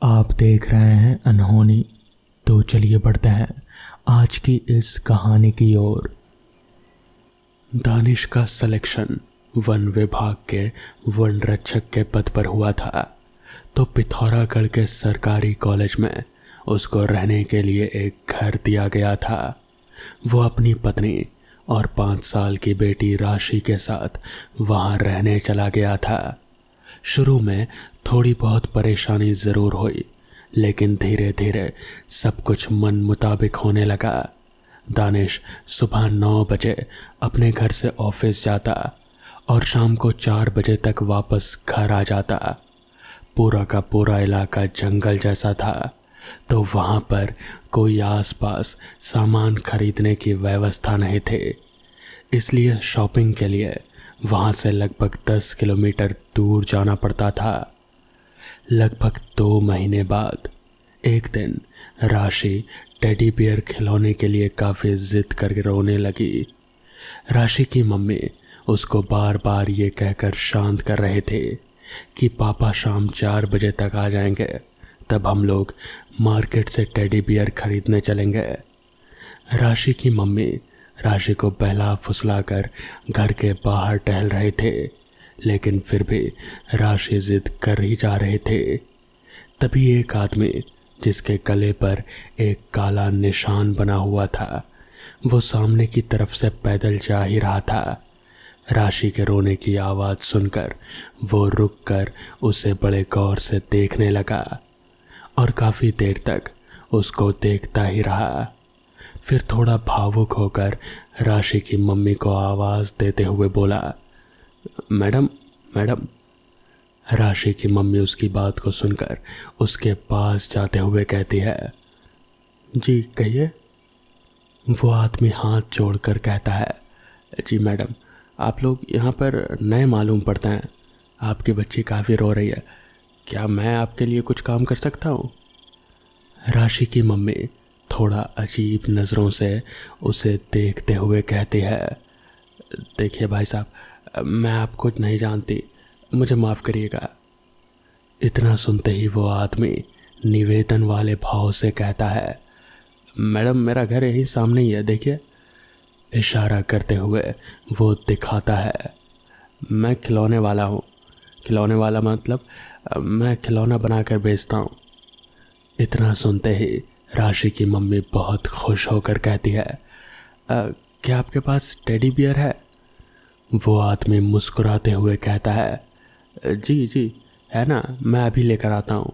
आप देख रहे हैं अनहोनी। तो चलिए बढ़ते हैं आज की इस कहानी की ओर। दानिश का सिलेक्शन वन विभाग के वन रक्षक के पद पर हुआ था, तो पिथौरागढ़ के सरकारी कॉलेज में उसको रहने के लिए एक घर दिया गया था। वो अपनी पत्नी और 5 साल की बेटी राशि के साथ वहाँ रहने चला गया था। शुरू में थोड़ी बहुत परेशानी ज़रूर हुई, लेकिन धीरे धीरे सब कुछ मन मुताबिक होने लगा। दानिश सुबह 9 बजे अपने घर से ऑफिस जाता और शाम को 4 बजे तक वापस घर आ जाता। पूरा का पूरा इलाका जंगल जैसा था, तो वहाँ पर कोई आसपास सामान खरीदने की व्यवस्था नहीं थी। इसलिए शॉपिंग के लिए वहाँ से लगभग 10 किलोमीटर दूर जाना पड़ता था। लगभग 2 महीने बाद एक दिन राशि टेडी बियर खिलौने के लिए काफ़ी जिद करके रोने लगी। राशि की मम्मी उसको बार बार ये कहकर शांत कर रहे थे कि पापा शाम 4 बजे तक आ जाएंगे, तब हम लोग मार्केट से टेडी बियर खरीदने चलेंगे। राशि की मम्मी राशि को बहला फुसला कर घर के बाहर टहल रहे थे, लेकिन फिर भी राशि जिद कर ही जा रहे थे। तभी एक आदमी जिसके गले पर एक काला निशान बना हुआ था, वो सामने की तरफ से पैदल जा ही रहा था। राशि के रोने की आवाज़ सुनकर वो रुककर उसे बड़े गौर से देखने लगा और काफ़ी देर तक उसको देखता ही रहा। फिर थोड़ा भावुक होकर राशि की मम्मी को आवाज़ देते हुए बोला, मैडम मैडम। राशि की मम्मी उसकी बात को सुनकर उसके पास जाते हुए कहती है, जी कहिए। वो आदमी हाथ जोड़कर कहता है, जी मैडम, आप लोग यहाँ पर नए मालूम पड़ते हैं। आपकी बच्ची काफ़ी रो रही है, क्या मैं आपके लिए कुछ काम कर सकता हूँ? राशि की मम्मी थोड़ा अजीब नज़रों से उसे देखते हुए कहती है, देखिए भाई साहब, मैं आपको नहीं जानती, मुझे माफ़ करिएगा। इतना सुनते ही वो आदमी निवेदन वाले भाव से कहता है, मैडम मेरा घर यहीं सामने ही है, देखिए। इशारा करते हुए वो दिखाता है, मैं खिलौने वाला हूँ। खिलौने वाला मतलब मैं खिलौना बनाकर बेचता हूँ। इतना सुनते ही राशि की मम्मी बहुत खुश होकर कहती है, क्या आपके पास टेडी बियर है? वो आदमी मुस्कुराते हुए कहता है, जी जी है ना, मैं अभी लेकर आता हूँ।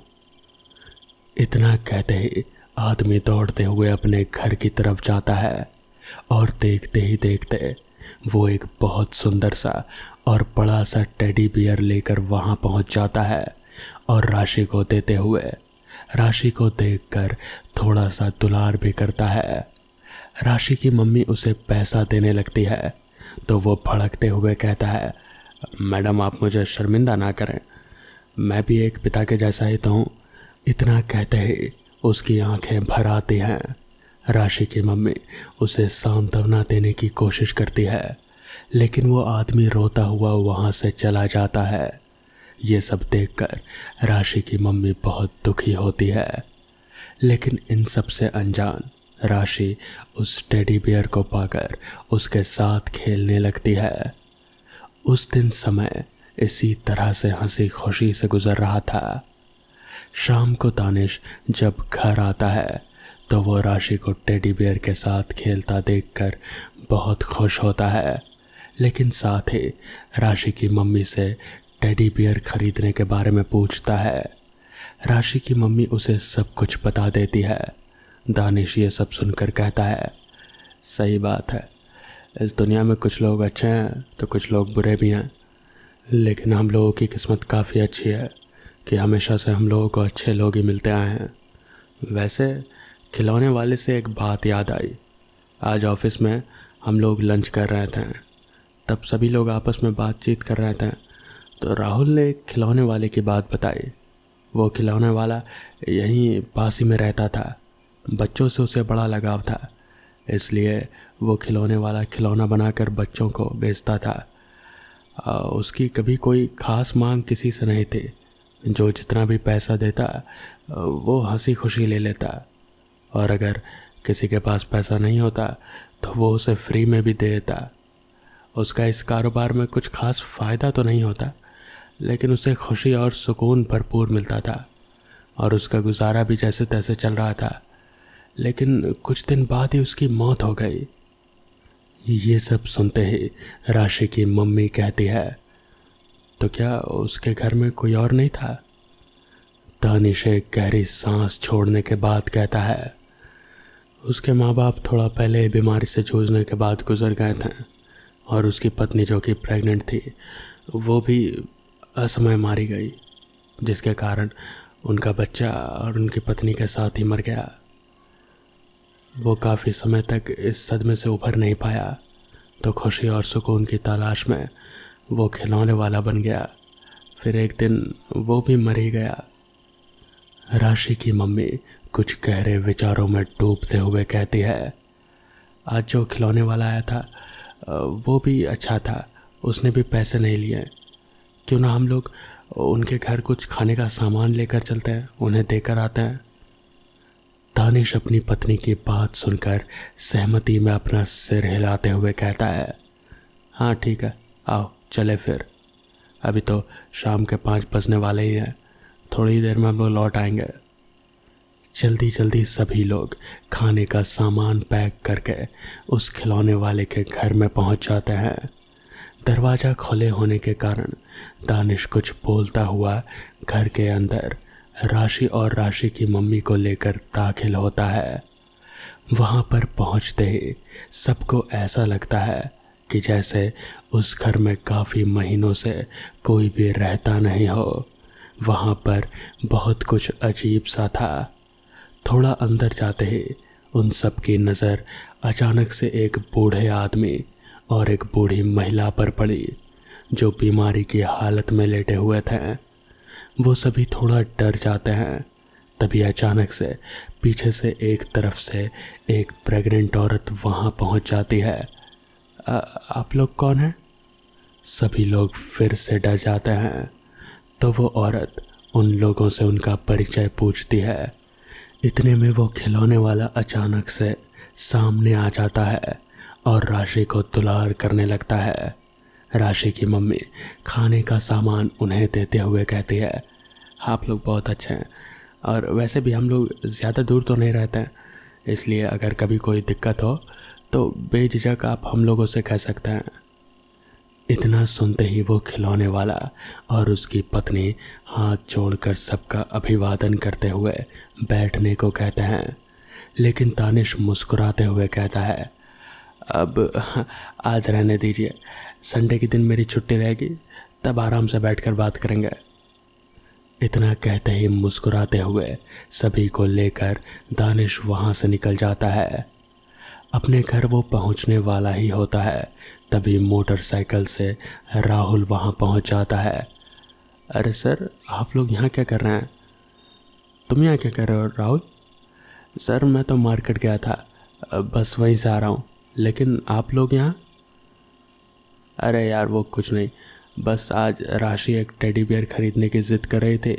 इतना कहते ही आदमी दौड़ते हुए अपने घर की तरफ जाता है और देखते ही देखते वो एक बहुत सुंदर सा और बड़ा सा टेडी बियर लेकर वहाँ पहुँच जाता है और राशि को देते हुए राशि को देखकर थोड़ा सा दुलार भी करता है। राशि की मम्मी उसे पैसा देने लगती है, तो वो भड़कते हुए कहता है, मैडम आप मुझे शर्मिंदा ना करें, मैं भी एक पिता के जैसा ही तो हूँ। इतना कहते ही उसकी आंखें भर आती हैं। राशि की मम्मी उसे सांत्वना देने की कोशिश करती है, लेकिन वो आदमी रोता हुआ वहाँ से चला जाता है। ये सब देखकर राशि की मम्मी बहुत दुखी होती है, लेकिन इन सब से अनजान राशि उस टेडी बियर को पाकर उसके साथ खेलने लगती है। उस दिन समय इसी तरह से हंसी खुशी से गुजर रहा था। शाम को दानिश जब घर आता है तो वो राशि को टेडी बियर के साथ खेलता देखकर बहुत खुश होता है, लेकिन साथ ही राशि की मम्मी से टेडी बियर खरीदने के बारे में पूछता है। राशि की मम्मी उसे सब कुछ बता देती है। दानिश ये सब सुनकर कहता है, सही बात है, इस दुनिया में कुछ लोग अच्छे हैं तो कुछ लोग बुरे भी हैं, लेकिन हम लोगों की किस्मत काफ़ी अच्छी है कि हमेशा से हम लोगों को अच्छे लोग ही मिलते आए हैं। वैसे खिलौने वाले से एक बात याद आई। आज ऑफिस में हम लोग लंच कर रहे थे, तब सभी लोग आपस में बातचीत कर रहे थे, तो राहुल ने एक खिलौने वाले की बात बताई। वो खिलौने वाला यहीं पास ही में रहता था, बच्चों से उसे बड़ा लगाव था, इसलिए वो खिलौने वाला खिलौना बनाकर बच्चों को बेचता था। उसकी कभी कोई ख़ास मांग किसी से नहीं थी, जो जितना भी पैसा देता वो हंसी खुशी ले लेता, और अगर किसी के पास पैसा नहीं होता तो वो उसे फ्री में भी दे देता। उसका इस कारोबार में कुछ खास फ़ायदा तो नहीं होता, लेकिन उसे खुशी और सुकून भरपूर मिलता था और उसका गुजारा भी जैसे तैसे चल रहा था। लेकिन कुछ दिन बाद ही उसकी मौत हो गई। ये सब सुनते ही राशि की मम्मी कहती है, तो क्या उसके घर में कोई और नहीं था? दानिश एक गहरी सांस छोड़ने के बाद कहता है, उसके माँ बाप थोड़ा पहले बीमारी से जूझने के बाद गुजर गए थे और उसकी पत्नी जो कि प्रेग्नेंट थी वो भी असमय मारी गई, जिसके कारण उनका बच्चा और उनकी पत्नी के साथ ही मर गया। वो काफ़ी समय तक इस सदमे से उभर नहीं पाया, तो खुशी और सुकून की तलाश में वो खिलौने वाला बन गया। फिर एक दिन वो भी मर ही गया। राशि की मम्मी कुछ गहरे विचारों में डूबते हुए कहती है, आज जो खिलौने वाला आया था वो भी अच्छा था, उसने भी पैसे नहीं लिए। क्यों ना हम लोग उनके घर कुछ खाने का सामान लेकर चलते हैं, उन्हें देकर आते हैं। दानिश अपनी पत्नी की बात सुनकर सहमति में अपना सिर हिलाते हुए कहता है, हाँ ठीक है, आओ चले फिर। अभी तो शाम के 5 बजने वाले ही हैं, थोड़ी देर में हम लोग लौट आएंगे। जल्दी जल्दी सभी लोग खाने का सामान पैक करके उस खिलौने वाले के घर में पहुंच जाते हैं। दरवाज़ा खुले होने के कारण दानिश कुछ बोलता हुआ घर के अंदर राशि और राशि की मम्मी को लेकर दाखिल होता है। वहाँ पर पहुँचते ही सबको ऐसा लगता है कि जैसे उस घर में काफ़ी महीनों से कोई भी रहता नहीं हो। वहाँ पर बहुत कुछ अजीब सा था। थोड़ा अंदर जाते ही उन सब की नज़र अचानक से एक बूढ़े आदमी और एक बूढ़ी महिला पर पड़ी, जो बीमारी की हालत में लेटे हुए थे। वो सभी थोड़ा डर जाते हैं। तभी अचानक से पीछे से एक तरफ से एक प्रेग्नेंट औरत वहाँ पहुँच जाती है। आप लोग कौन हैं? सभी लोग फिर से डर जाते हैं। तो वो औरत उन लोगों से उनका परिचय पूछती है। इतने में वो खिलौने वाला अचानक से सामने आ जाता है और राशि को दुलार करने लगता है। राशि की मम्मी खाने का सामान उन्हें देते हुए कहती है, आप लोग बहुत अच्छे हैं, और वैसे भी हम लोग ज़्यादा दूर तो नहीं रहते हैं, इसलिए अगर कभी कोई दिक्कत हो तो बेझिझक आप हम लोगों से कह सकते हैं। इतना सुनते ही वो खिलौने वाला और उसकी पत्नी हाथ जोड़कर सबका अभिवादन करते हुए बैठने को कहते हैं। लेकिन दानिश मुस्कुराते हुए कहता है, अब आज रहने दीजिए, संडे के दिन मेरी छुट्टी रहेगी, तब आराम से बैठकर बात करेंगे। इतना कहते ही मुस्कुराते हुए सभी को लेकर दानिश वहाँ से निकल जाता है। अपने घर वो पहुँचने वाला ही होता है, तभी मोटरसाइकिल से राहुल वहाँ पहुँच जाता है। अरे सर, आप लोग यहाँ क्या कर रहे हैं? तुम यहाँ क्या कर रहे हो राहुल? सर मैं तो मार्केट गया था, बस वहीं से आ रहा हूँ। लेकिन आप लोग यहाँ? अरे यार वो कुछ नहीं, बस आज राशि एक टेडी बियर ख़रीदने की ज़िद कर रही थी,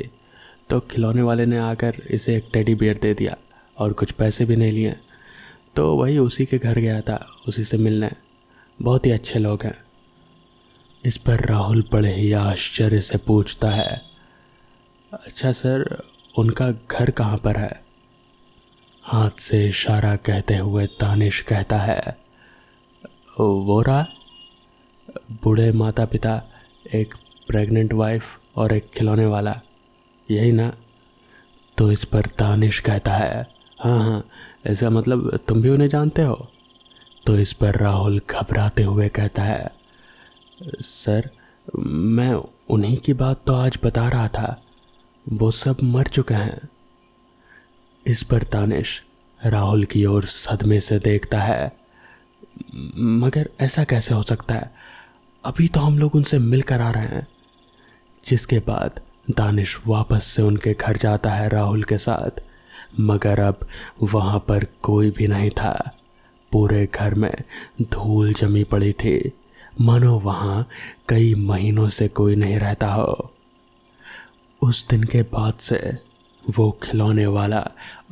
तो खिलौने वाले ने आकर इसे एक टेडी बियर दे दिया और कुछ पैसे भी नहीं लिए, तो वही उसी के घर गया था, उसी से मिलने। बहुत ही अच्छे लोग हैं। इस पर राहुल बड़े ही आश्चर्य से पूछता है, अच्छा सर, उनका घर कहाँ पर है? हाथ से इशारा कहते हुए दानिश कहता है, वो रहा, बूढ़े माता पिता, एक प्रेग्नेंट वाइफ और एक खिलौने वाला, यही ना? तो इस पर दानिश कहता है, हाँ हाँ, ऐसा मतलब तुम भी उन्हें जानते हो? तो इस पर राहुल घबराते हुए कहता है, सर मैं उन्हीं की बात तो आज बता रहा था, वो सब मर चुके हैं। इस पर दानिश राहुल की ओर सदमे से देखता है, मगर ऐसा कैसे हो सकता है, अभी तो हम लोग उनसे मिलकर आ रहे हैं। जिसके बाद दानिश वापस से उनके घर जाता है राहुल के साथ, मगर अब वहाँ पर कोई भी नहीं था। पूरे घर में धूल जमी पड़ी थी, मानो वहाँ कई महीनों से कोई नहीं रहता हो। उस दिन के बाद से वो खिलौने वाला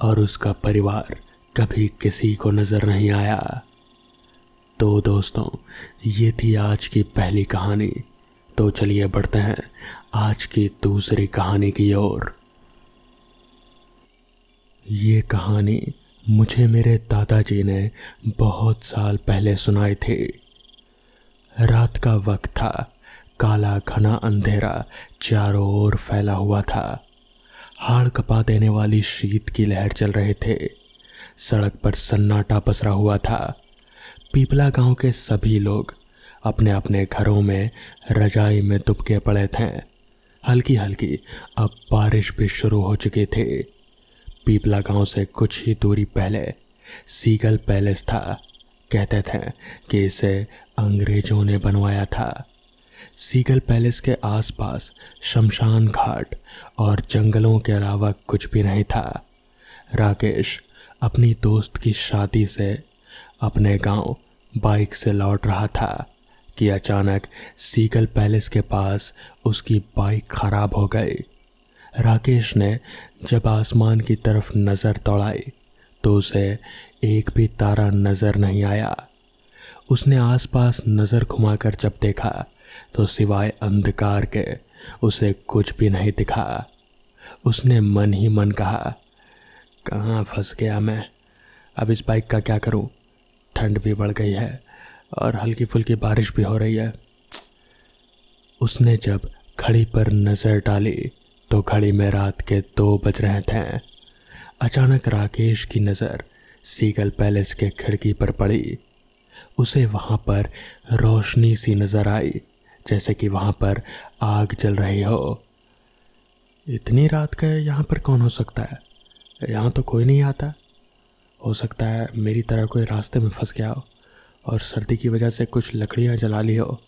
और उसका परिवार कभी किसी को नजर नहीं आया। तो दोस्तों, ये थी आज की पहली कहानी। तो चलिए बढ़ते हैं आज की दूसरी कहानी की ओर। ये कहानी मुझे मेरे दादाजी ने बहुत साल पहले सुनाई थी। रात का वक्त था, काला घना अंधेरा चारों ओर फैला हुआ था। हाड़ कपा देने वाली शीत की लहर चल रहे थे। सड़क पर सन्नाटा पसरा हुआ था। पीपला गांव के सभी लोग अपने अपने घरों में रजाई में दुबके पड़े थे। हल्की हल्की अब बारिश भी शुरू हो चुकी थी। पीपला गांव से कुछ ही दूरी पहले सीगल पैलेस था। कहते थे कि इसे अंग्रेजों ने बनवाया था। सीगल पैलेस के आसपास शमशान घाट और जंगलों के अलावा कुछ भी नहीं था। राकेश अपनी दोस्त की शादी से अपने गांव बाइक से लौट रहा था कि अचानक सीगल पैलेस के पास उसकी बाइक खराब हो गई। राकेश ने जब आसमान की तरफ नज़र दौड़ाई तो उसे एक भी तारा नज़र नहीं आया। उसने आसपास नज़र घुमाकर जब देखा तो सिवाय अंधकार के उसे कुछ भी नहीं दिखा। उसने मन ही मन कहा, कहाँ फंस गया मैं, अब इस बाइक का क्या करूं? ठंड भी बढ़ गई है और हल्की फुल्की बारिश भी हो रही है। उसने जब घड़ी पर नज़र डाली तो घड़ी में रात के 2 बज रहे थे। अचानक राकेश की नज़र सीगल पैलेस के खिड़की पर पड़ी। उसे वहाँ पर रोशनी सी नज़र आई, जैसे कि वहाँ पर आग जल रही हो। इतनी रात का यहाँ पर कौन हो सकता है? यहाँ तो कोई नहीं आता। हो सकता है मेरी तरह कोई रास्ते में फंस गया हो और सर्दी की वजह से कुछ लकड़ियाँ जला ली हो।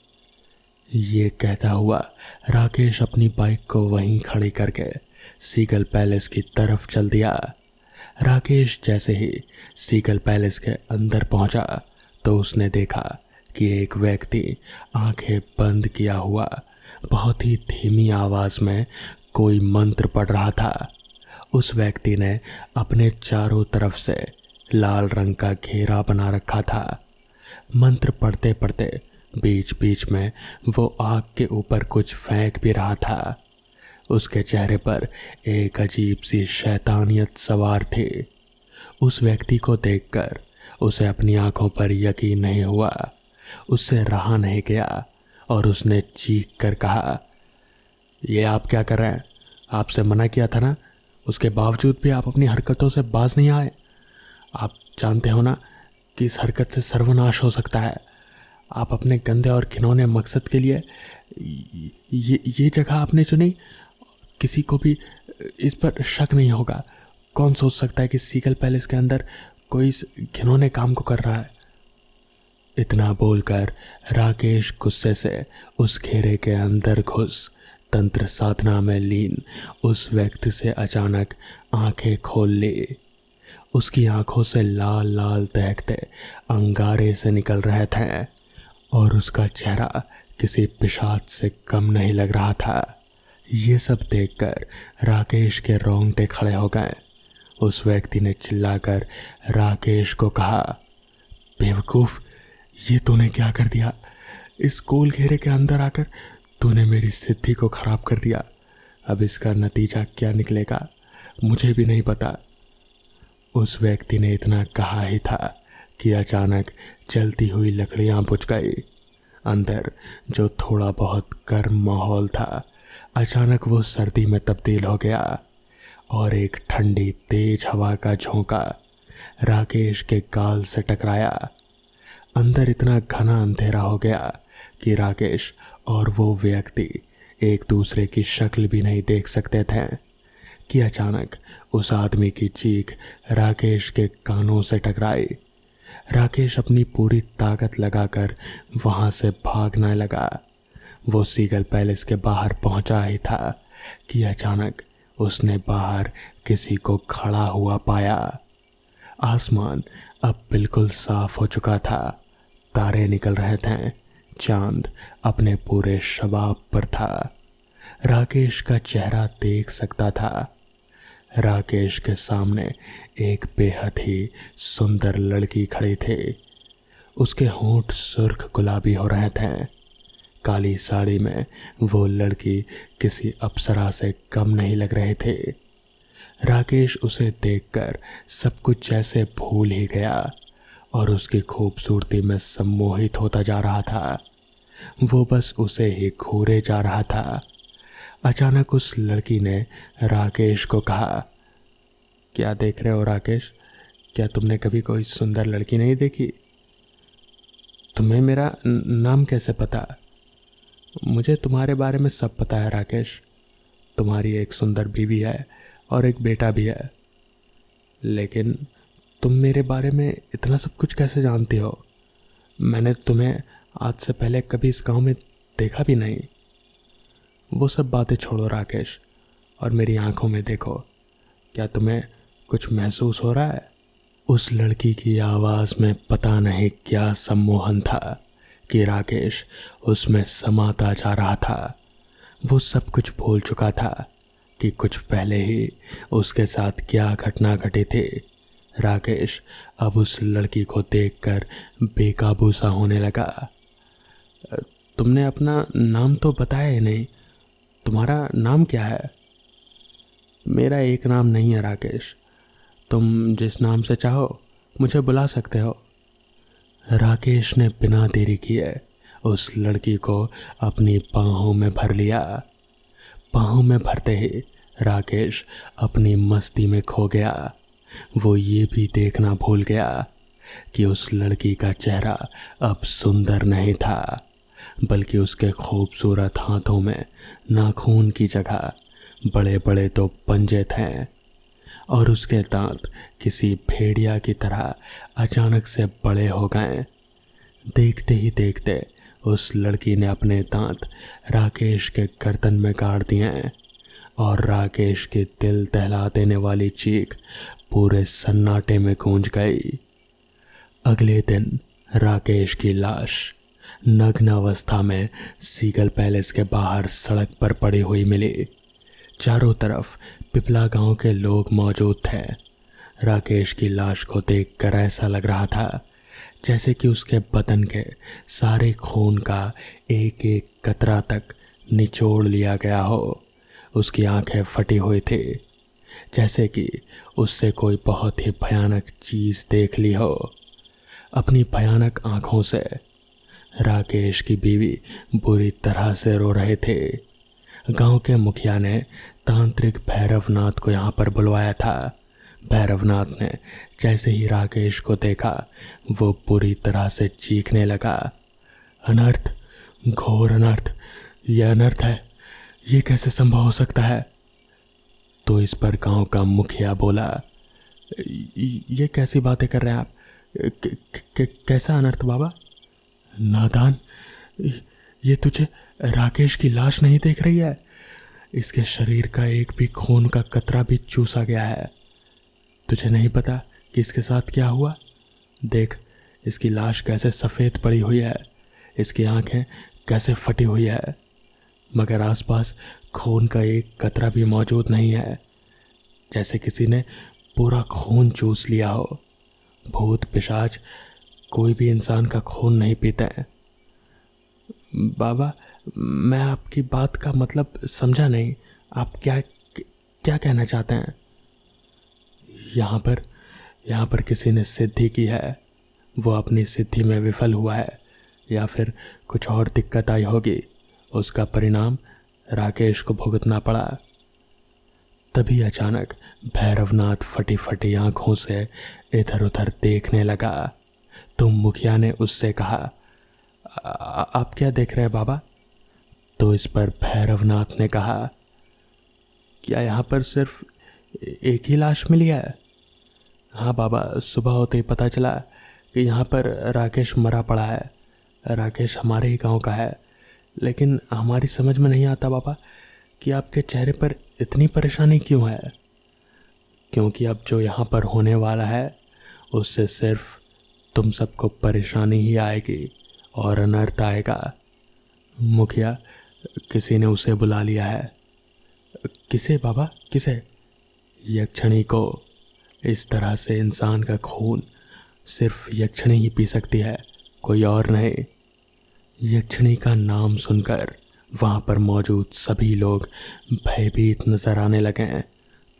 ये कहता हुआ राकेश अपनी बाइक को वहीं खड़ी करके सीगल पैलेस की तरफ चल दिया। राकेश जैसे ही सीगल पैलेस के अंदर पहुंचा तो उसने देखा कि एक व्यक्ति आंखें बंद किया हुआ बहुत ही धीमी आवाज में कोई मंत्र पढ़ रहा था। उस व्यक्ति ने अपने चारों तरफ से लाल रंग का घेरा बना रखा था। मंत्र पढ़ते पढ़ते बीच बीच में वो आग के ऊपर कुछ फेंक भी रहा था। उसके चेहरे पर एक अजीब सी शैतानियत सवार थी। उस व्यक्ति को देखकर उसे अपनी आंखों पर यकीन नहीं हुआ। उससे रहा नहीं गया और उसने चीख कर कहा, ये आप क्या कर रहे हैं? आपसे मना किया था ना, उसके बावजूद भी आप अपनी हरकतों से बाज नहीं आए। आप जानते हो ना कि इस हरकत से सर्वनाश हो सकता है। आप अपने गंदे और घिनौने मकसद के लिए ये जगह आपने चुनी। किसी को भी इस पर शक नहीं होगा। कौन सोच सकता है कि सीगल पैलेस के अंदर कोई इस घिनौने काम को कर रहा है? इतना बोलकर राकेश गुस्से से उस घेरे के अंदर घुस तंत्र साधना में लीन उस व्यक्ति से अचानक आंखें खोल ली। उसकी आंखों से लाल लाल दहकते अंगारे से निकल रहे थे और उसका चेहरा किसी पिशाच से कम नहीं लग रहा था। ये सब देखकर राकेश के रोंगटे खड़े हो गए। उस व्यक्ति ने चिल्लाकर राकेश को कहा, बेवकूफ़, ये तूने क्या कर दिया? इस गोल घेरे के अंदर आकर तूने मेरी सिद्धि को खराब कर दिया। अब इसका नतीजा क्या निकलेगा मुझे भी नहीं पता। उस व्यक्ति ने इतना कहा ही था कि अचानक जलती हुई लकड़ियां बुझ गई। अंदर जो थोड़ा बहुत गर्म माहौल था अचानक वो सर्दी में तब्दील हो गया और एक ठंडी तेज हवा का झोंका राकेश के गाल से टकराया। अंदर इतना घना अंधेरा हो गया कि राकेश और वो व्यक्ति एक दूसरे की शक्ल भी नहीं देख सकते थे कि अचानक उस आदमी की चीख राकेश के कानों से टकराई। राकेश अपनी पूरी ताकत लगाकर वहां से भागने लगा। वो सीगल पैलेस के बाहर पहुंचा ही था कि अचानक उसने बाहर किसी को खड़ा हुआ पाया। आसमान अब बिल्कुल साफ हो चुका था। तारे निकल रहे थे। चांद अपने पूरे शबाब पर था। राकेश का चेहरा देख सकता था। राकेश के सामने एक बेहद ही सुंदर लड़की खड़ी थी। उसके होंठ सुर्ख गुलाबी हो रहे थे। काली साड़ी में वो लड़की किसी अप्सरा से कम नहीं लग रहे थे। राकेश उसे देखकर सब कुछ जैसे भूल ही गया और उसकी खूबसूरती में सम्मोहित होता जा रहा था। वो बस उसे ही घूरे जा रहा था। अचानक उस लड़की ने राकेश को कहा, क्या देख रहे हो राकेश? क्या तुमने कभी कोई सुंदर लड़की नहीं देखी? तुम्हें मेरा नाम कैसे पता? मुझे तुम्हारे बारे में सब पता है राकेश। तुम्हारी एक सुंदर बीवी है और एक बेटा भी है। लेकिन तुम मेरे बारे में इतना सब कुछ कैसे जानती हो? मैंने तुम्हें आज से पहले कभी इस गांव में देखा भी नहीं। वो सब बातें छोड़ो राकेश और मेरी आंखों में देखो। क्या तुम्हें कुछ महसूस हो रहा है? उस लड़की की आवाज़ में पता नहीं क्या सम्मोहन था कि राकेश उसमें समाता जा रहा था। वो सब कुछ भूल चुका था कि कुछ पहले ही उसके साथ क्या घटना घटी थी। राकेश अब उस लड़की को देखकर बेकाबू सा होने लगा। तुमने अपना नाम तो बताया ही नहीं। तुम्हारा नाम क्या है? मेरा एक नाम नहीं है राकेश। तुम जिस नाम से चाहो मुझे बुला सकते हो। राकेश ने बिना देरी किए उस लड़की को अपनी बाहों में भर लिया। बाहों में भरते ही राकेश अपनी मस्ती में खो गया। वो ये भी देखना भूल गया कि उस लड़की का चेहरा अब सुंदर नहीं था, बल्कि उसके खूबसूरत हाथों में नाखून की जगह बड़े बड़े दो पंजे थे और उसके दांत किसी भेड़िया की तरह अचानक से बड़े हो गए। देखते ही देखते उस लड़की ने अपने दांत राकेश के गर्दन में गाड़ दिए और राकेश के दिल दहला देने वाली चीख पूरे सन्नाटे में गूंज गई। अगले दिन राकेश की लाश नग्न अवस्था में सीगल पैलेस के बाहर सड़क पर पड़ी हुई मिली। चारों तरफ पिपला गांव के लोग मौजूद थे। राकेश की लाश को देखकर ऐसा लग रहा था जैसे कि उसके बदन के सारे खून का एक एक कतरा तक निचोड़ लिया गया हो। उसकी आंखें फटी हुई थी, जैसे कि उससे कोई बहुत ही भयानक चीज़ देख ली हो। अपनी भयानक आंखों से राकेश की बीवी बुरी तरह से रो रहे थे। गांव के मुखिया ने तांत्रिक भैरवनाथ को यहाँ पर बुलवाया था। भैरवनाथ ने जैसे ही राकेश को देखा वो पूरी तरह से चीखने लगा, अनर्थ, घोर अनर्थ, यह अनर्थ है, ये कैसे संभव हो सकता है? तो इस पर गांव का मुखिया बोला, ये कैसी बातें कर रहे हैं आप? कैसा अनर्थ बाबा? नादान, ये तुझे राकेश की लाश नहीं देख रही है? इसके शरीर का एक भी खून का कतरा भी चूसा गया है। तुझे नहीं पता कि इसके साथ क्या हुआ? देख, इसकी लाश कैसे सफ़ेद पड़ी हुई है, इसकी आंखें कैसे फटी हुई है, मगर आसपास खून का एक कतरा भी मौजूद नहीं है, जैसे किसी ने पूरा खून चूस लिया हो। भूत पिशाच कोई भी इंसान का खून नहीं पीते हैं। बाबा, मैं आपकी बात का मतलब समझा नहीं। आप क्या कहना चाहते हैं? यहाँ पर किसी ने सिद्धि की है। वो अपनी सिद्धि में विफल हुआ है या फिर कुछ और दिक्कत आई होगी। उसका परिणाम राकेश को भुगतना पड़ा। तभी अचानक भैरवनाथ फटी फटी आंखों से इधर उधर देखने लगा। तो मुखिया ने उससे कहा, आप क्या देख रहे हैं बाबा? तो इस पर भैरवनाथ ने कहा, क्या यहाँ पर सिर्फ एक ही लाश मिली है? हाँ बाबा, सुबह होते ही पता चला कि यहाँ पर राकेश मरा पड़ा है। राकेश हमारे ही गांव का है, लेकिन हमारी समझ में नहीं आता बाबा कि आपके चेहरे पर इतनी परेशानी क्यों है। क्योंकि अब जो यहाँ पर होने वाला है उससे सिर्फ तुम सबको परेशानी ही आएगी और अनर्थ आएगा। मुखिया, किसी ने उसे बुला लिया है। किसे बाबा, किसे? यक्षिणी को। इस तरह से इंसान का खून सिर्फ यक्षिणी ही पी सकती है, कोई और नहीं। यक्षिणी का नाम सुनकर वहाँ पर मौजूद सभी लोग भयभीत नजर आने लगे।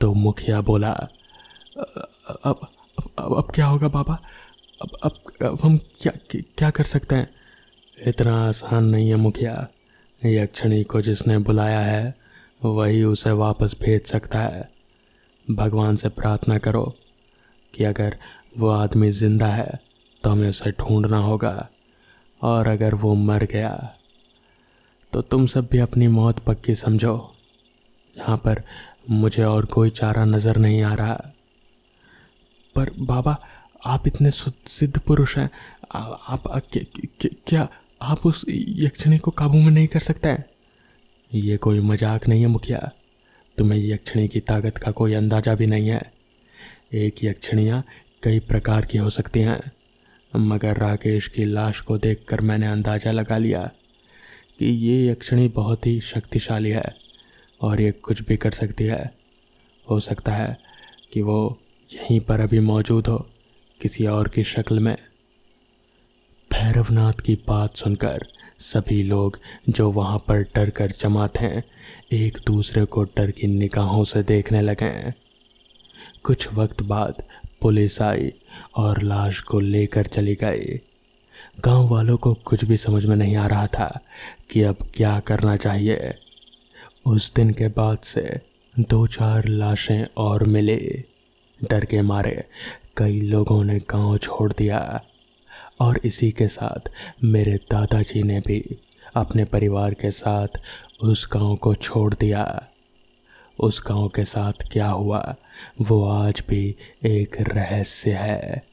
तो मुखिया बोला, अब क्या होगा बाबा? अब हम क्या कर सकते हैं? इतना आसान नहीं है मुखिया। यक्षिणी को जिसने बुलाया है वही उसे वापस भेज सकता है। भगवान से प्रार्थना करो कि अगर वो आदमी जिंदा है तो हमें उसे ढूंढना होगा, और अगर वो मर गया तो तुम सब भी अपनी मौत पक्की समझो। यहाँ पर मुझे और कोई चारा नज़र नहीं आ रहा। पर बाबा, आप इतने सिद्ध पुरुष हैं, आप क्या आप उस यक्षिणी को काबू में नहीं कर सकते हैं? ये कोई मजाक नहीं है मुखिया। तुम्हें यक्षिणी की ताकत का कोई अंदाजा भी नहीं है। एक यक्षिणियाँ कई प्रकार की हो सकती हैं, मगर राकेश की लाश को देखकर मैंने अंदाज़ा लगा लिया कि ये यक्षिणी बहुत ही शक्तिशाली है और ये कुछ भी कर सकती है। हो सकता है कि वो यहीं पर अभी मौजूद हो, किसी और की शक्ल में। भैरवनाथ की बात सुनकर सभी लोग जो वहाँ पर डर कर जमा थे एक दूसरे को डर की निगाहों से देखने लगे। कुछ वक्त बाद पुलिस आई और लाश को लेकर चली गई। गांव वालों को कुछ भी समझ में नहीं आ रहा था कि अब क्या करना चाहिए। उस दिन के बाद से 2-4 लाशें और मिली। डर के मारे कई लोगों ने गांव छोड़ दिया, और इसी के साथ मेरे दादाजी ने भी अपने परिवार के साथ उस गांव को छोड़ दिया। उस गांव के साथ क्या हुआ वो आज भी एक रहस्य है।